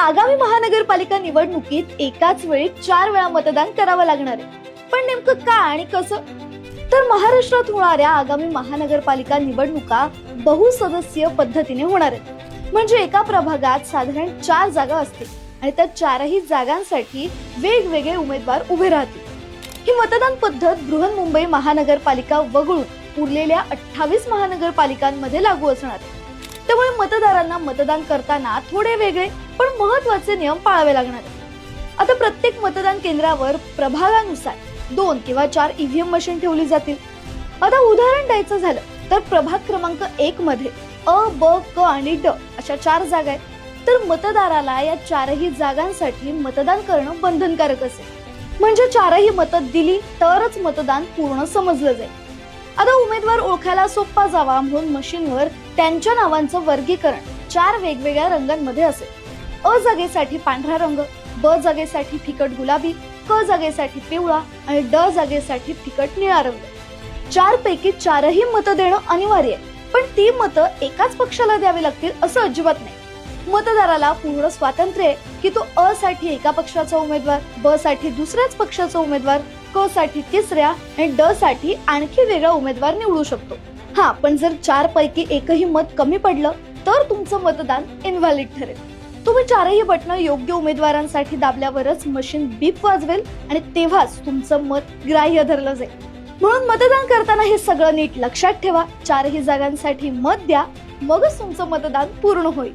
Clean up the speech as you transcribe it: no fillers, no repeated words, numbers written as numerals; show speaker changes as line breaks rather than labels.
आगामी महानगरपालिका निवडणुकीत एकाच वेळी 4 वेळा मतदान करावं लागणार आहे। पण नेमकं का आणि कसं? तर महाराष्ट्रात होणाऱ्या आगामी महानगरपालिका निवडणुका बहुसदस्यीय पद्धतीने होणार आहेत। म्हणजे एका प्रभागात साधारण 4 जागा असतील आणि त्या 4ही जागांसाठी वेगवेगळे उमेदवार उभे राहतील। ही मतदान पद्धत बृहन्मुंबई महानगरपालिका वगळून उरलेल्या 28 महानगरपालिकांमध्ये लागू असणार आहे। त्यामुळे मतदारांना मतदान करताना थोडे वेगळे पण महत्त्वाचे नियम पाळावे लागणार आहेत। आता प्रत्येक मतदान केंद्रावर प्रभागानुसार 2 किंवा 4 ईव्हीएम मशीन ठेवली जातील। आता उदाहरण द्यायचं झालं तर प्रभाग क्रमांक 1 मध्ये अ, ब, क आणि ड अशा 4 जागा आहेत। तर मतदाराला या 4ही जागांसाठी मतदान करणं बंधनकारक असेल। म्हणजे 4ही मतं दिली तरच मतदान पूर्ण समजलं जाईल। आता उमेदवार ओळखायला सोपा जावा म्हणून मशीनवर त्यांच्या नावांचं वर्गीकरण 4 वेगवेगळ्या रंगांमध्ये असेल। अ जागेसाठी पांढरा रंग, ब जागेसाठी फिकट गुलाबी, क जागेसाठी पिवळा आणि ड जागेसाठी फिकट निळा रंग। 4 पैकी 4ही मतं देणं अनिवार्य आहे, पण ती मतं एकाच पक्षाला द्यावी लागतील असं अजिबात नाही। मतदाराला पूर्ण स्वातंत्र्य आहे की तो अ साठी एका पक्षाचा उमेदवार, ब साठी दुसऱ्याच पक्षाचा उमेदवार, क साठी तिसऱ्या आणि ड साठी आणखी वेगळा उमेदवार निवडू शकतो। हा, पण जर 4 पैकी एकही मत कमी पडलं तर तुमचं मतदान इनव्हॅलिड ठरेल। तुम्ही 4ही बटणं योग्य उमेदवारांसाठी दाबल्यावरच मशीन बीप वाजवेल आणि तेव्हाच तुमचं मत ग्राह्य धरलं जाईल। म्हणून मतदान करताना हे सगळं नीट लक्षात ठेवा। 4ही जागांसाठी मत द्या, मगच तुमचं मतदान पूर्ण होईल।